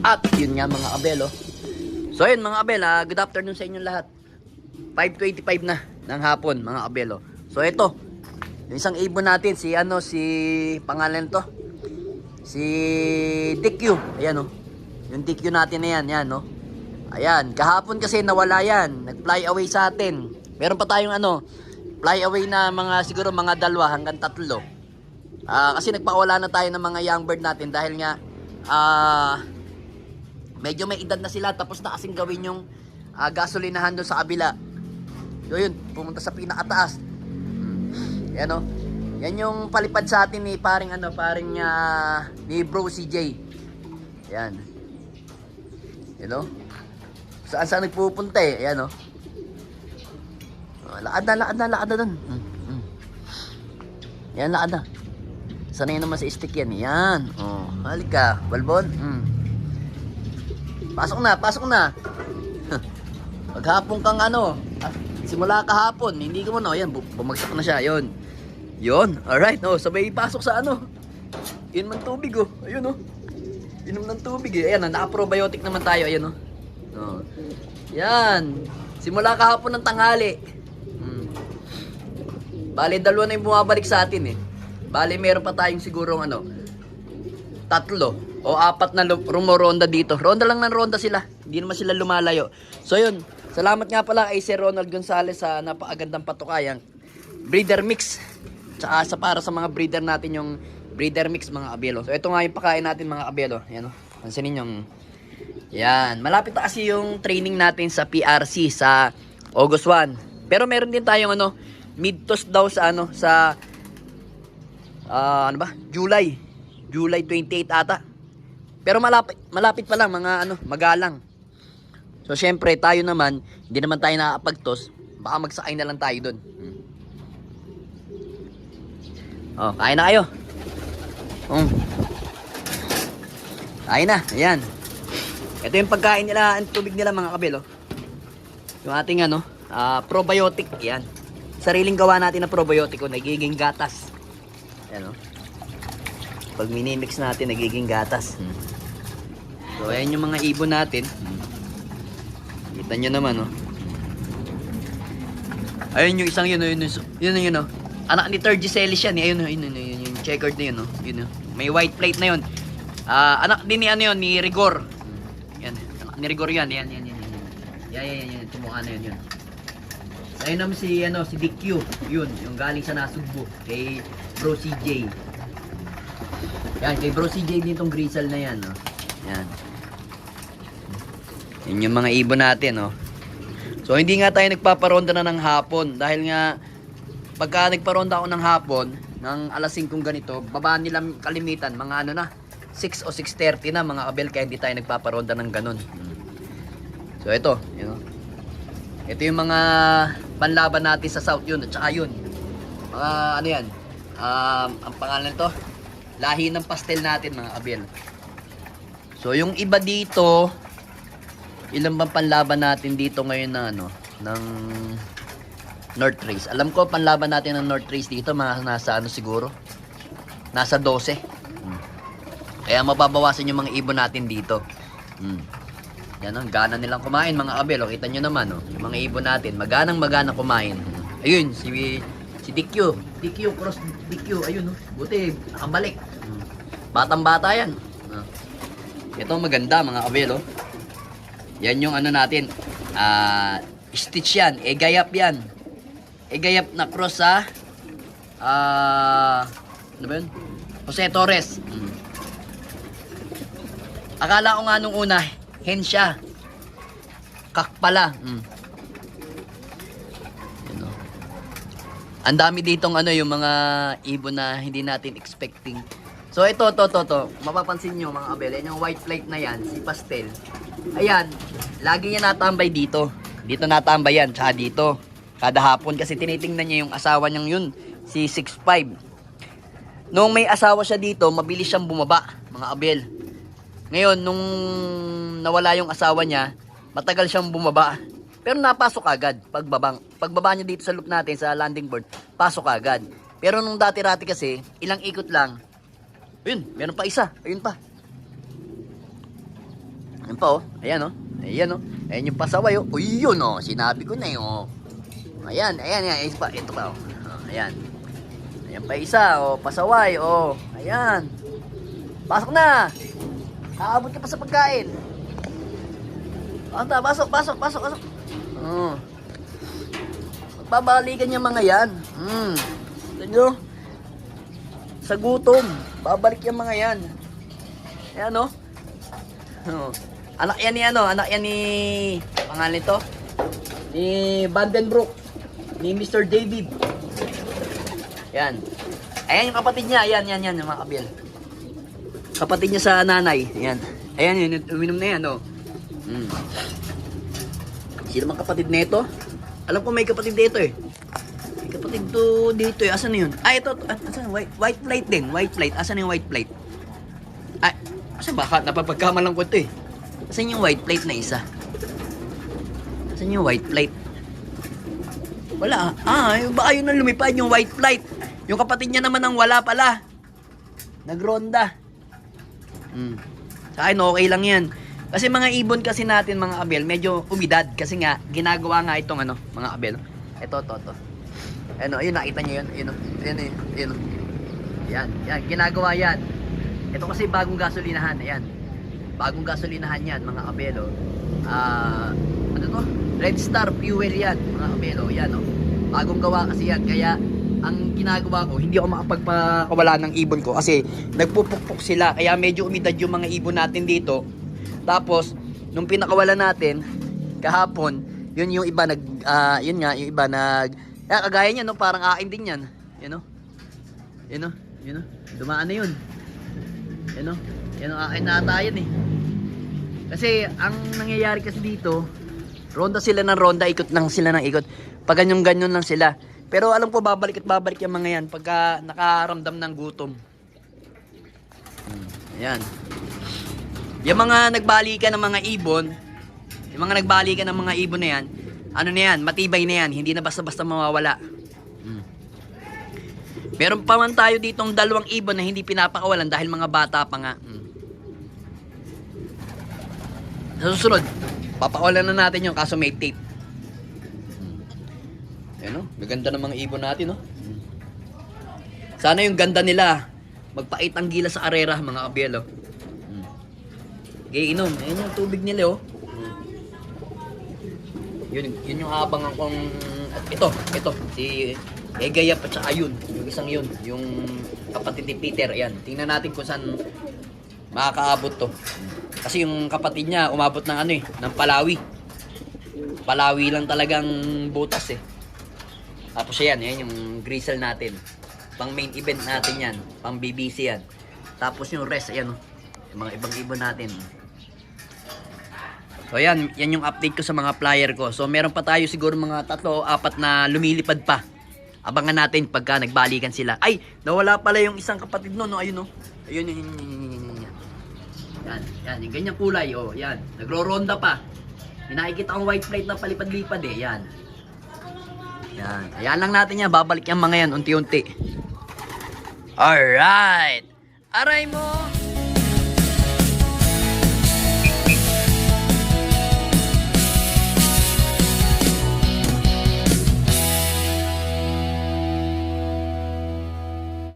At yun nga mga abel, oh. So yun mga abel, good afternoon sa inyong lahat. 5:25 na ng hapon mga abel, oh. So ito, yung isang ibon natin, si pangalan to, si DQ. Ayan, oh. Yung DQ natin na yan, yan, oh. Ayan, kahapon kasi nawala yan, nag-fly away sa atin. Meron pa tayong fly away na mga siguro mga 2 hanggang 3. Kasi nagpawala na tayo ng mga young bird natin dahil nga medyo may edad na sila, tapos na kasing gawin yung gasolinahan doon sa kabila. So yun, pumunta sa pinakataas. Yan, oh. Yan yung palipad sa atin ni paring ni Bro CJ. Yan. You know? Saan nagpupunta eh. Yan, oh. Lakad na doon. Yan, lakad na. Sanay naman sa stick yan. Yan. Oh, halika, balbon. Pasok na. Maghapon kang simula kahapon, hindi ko yan, bumagsak na siya, yun, alright, sabay pasok sa yun man tubig, ayun, inom ng tubig, ayan, naka-probiotic naman tayo, ayan, yan, simula kahapon ng tanghali, bale, 2 na yung bumabalik sa atin, bale, meron pa tayong sigurong 3 o 4 na rumoronda dito. Ronda lang ng ronda sila. Hindi naman sila lumalayo. So yun, salamat nga pala kay Sir Ronald Gonzales sa napakagandang patukayang breeder mix. Tsaka para sa mga breeder natin yung breeder mix mga abelo. So ito nga yung pakain natin mga abelo. Yan, pansinin yung yan. Malapit na kasi yung training natin sa PRC sa August 1. Pero meron din tayong mid-toss daw sa July 28 ata. Pero malapit pa lang mga magalang. So syempre tayo naman, hindi naman tayo nakakapag-toss. Baka magsakay na lang tayo doon. Oh, kain na kayo. Kain na, ayan. Ito yung pagkain nila, ang tubig nila mga kabel, yung ating probiotic, ayan. Sariling gawa natin na probiotic, nagiging gatas. Ayan, pag minimix natin, nagiging gatas. So, ayan yung mga ibon natin. Kita nyo naman, ayun yung isang yun. Anak ni Turgicelis yan. Ayun, yung checkered na yun, May white plate na yun. Anak din ni Rigor. Yan, anak ni Rigor yan. Yan. Yan. Tumukha na yun. Ayun naman si DQ. Yun, yung galing sa Nasugbo. Kay Bro CJ. Yan, kay Bro CJ din tong grizzle na yan, Yan. Yan yung mga ibon natin, So, hindi nga tayo nagpaparonda na ng hapon. Dahil nga, pagka nagparonda ako ng hapon, ng alas 5 ganito, babaan nila kalimitan, mga 6 o 6:30 na, mga kabel, kaya hindi tayo nagpaparonda ng ganun. So, ito, ito yung mga panlaban natin sa South yun, at saka yun. Mga, yan, ang pangalan nito, lahi ng pastel natin mga kabel. So yung iba dito, ilan bang panlaban natin dito ngayon na ng North Race. Alam ko panlaban natin ng North Race dito mga nasa siguro, nasa 12. Kaya mababawasan yung mga ibon natin dito. Yan, gana nilang kumain mga kabel. Kita nyo naman, yung mga ibon natin maganang kumain. Ayun, si DQ cross DQ, ayun, buti nakabalik. Batang bata yan. Ito maganda mga kabel, yan yung natin, stitch yan, gayap yan, gayap na cross sa ano ba yun? Jose Torres. Akala ko nga nung una hen siya, kak pala. Ang dami ditong yung mga ibon na hindi natin expecting. So ito, mapapansin nyo mga kabel, yung white plate na yan, si Pastel. Ayan, lagi niya natambay dito. Dito natambay yan, tsaka dito. Kada hapon kasi tinitingnan niya yung asawa niyang yun, si 6'5". Nung may asawa siya dito, mabilis siyang bumaba, mga kabel. Ngayon, nung nawala yung asawa niya, matagal siyang bumaba. Pero napasok agad pagbaba niya dito sa loop natin sa landing board, pasok agad. Pero nung dati-rati kasi, ilang ikot lang. Ayun, meron pa isa. Ayun pa. Ayan pa, oh. Ayan, oh. Ayan, oh. Ayan yung pasaway, oh. Uy, yun, oh. Sinabi ko na, oh. Ayan, ayan, ayan. Ito pa, oh. Ayan. Ayan pa isa, oh. Pasaway, oh. Ayan. Pasok na. Aabot ka pa sa pagkain. Pasok, pasok, pasok, pasok. Oh. Magbabalikan yung mga yan. Ito nyo. Sa gutom. Babalik yung mga yan. Ayan, oh. Oh. Anak yan ni ano, anak yan ni pangalan nito ni Vandenbroek, ni Mr. David. Yan. Ayan yung kapatid niya, ayan yung mga kabil. Kapatid niya sa nanay, ayan. Ayan yun, uminom na yan, oh. Sino mang kapatid nito? Alam ko may kapatid dito eh. May kapatid to dito eh. Asan na yun? Ah, ito. Asan? White plate din. White plate. Asan yung white plate? Ay, asan ba? Napapagkamalang ko ito eh. Asan yung white plate na isa? Asan yung white plate? Wala. Baka yun ang lumipad yung white plate. Yung kapatid niya naman ang wala pala. Nagronda. Sa akin, okay lang yan. Kasi mga ibon kasi natin, mga kabel, medyo umidad. Kasi nga, ginagawa nga itong ano, mga kabel. Ito. Ano, ayun, nakita nyo yun? Ayun. Yan, ginagawa yan. Ito kasi bagong gasolinahan, ayan. Bagong gasolinahan yan, mga kabelo. Ano to? Red Star fuel yan, mga kabelo. Yan, oh. Bagong gawa kasi yan. Kaya, ang ginagawa ko, hindi ako makapagpakawala ng ibon ko. Kasi, nagpupukpok sila. Kaya medyo umidad yung mga ibon natin dito. Tapos, nung pinakawala natin, kahapon, yun yung iba yung iba kagaya niya, no? Parang akin din yan. Yun, no? Dumaan na yun. Yun, no? Yan ang akin na ata yan, eh. Kasi, ang nangyayari kasi dito, ronda sila ng ronda, ikot lang sila ng ikot. Pag ganyan lang sila. Pero alam ko, babalik at babalik yung mga yan pagka nakaramdam ng gutom. Ayan. Yung mga nagbalikan ng mga ibon, na yan, ano na yan, matibay na yan, hindi na basta-basta mawawala. Meron pa man tayo ditong 2 ibon na hindi pinapakawalan dahil mga bata pa nga. Sa susunod, papakawalan na natin yung kaso may tape. Ayan, no? Maganda ng mga ibon natin, no? Sana yung ganda nila, magpait ang gila sa arera, mga kabyelo. Inom. Ayan yung tubig nila, oh. Yun yung abangan kong ito si Egayap at saka yun, yung isang yun, yung kapatid ni Peter. Ayan, tingnan natin kung saan makakaabot to. Kasi yung kapatid niya umabot ng ng Palawi. Palawi lang talagang butas eh. Tapos yan yung grizzle natin. Pang main event natin yan, pang BBC yan. Tapos yung rest, ayan, oh. Yung mga ibang ibon natin. So yan yung update ko sa mga flyer ko. So meron pa tayo siguro mga 3 o 4 na lumilipad pa. Abangan natin pagka nagbalikan sila. Ay, nawala pala yung isang kapatid no, ayun, no. Ayun. Yan, yung ganyang kulay, oh, yan. Nagro-ronda pa. Nakikita ang white plate na palipad-lipad eh, yan. Yan. Ayan lang natin yan, babalik yung mga yan unti-unti. Alright. Aray mo.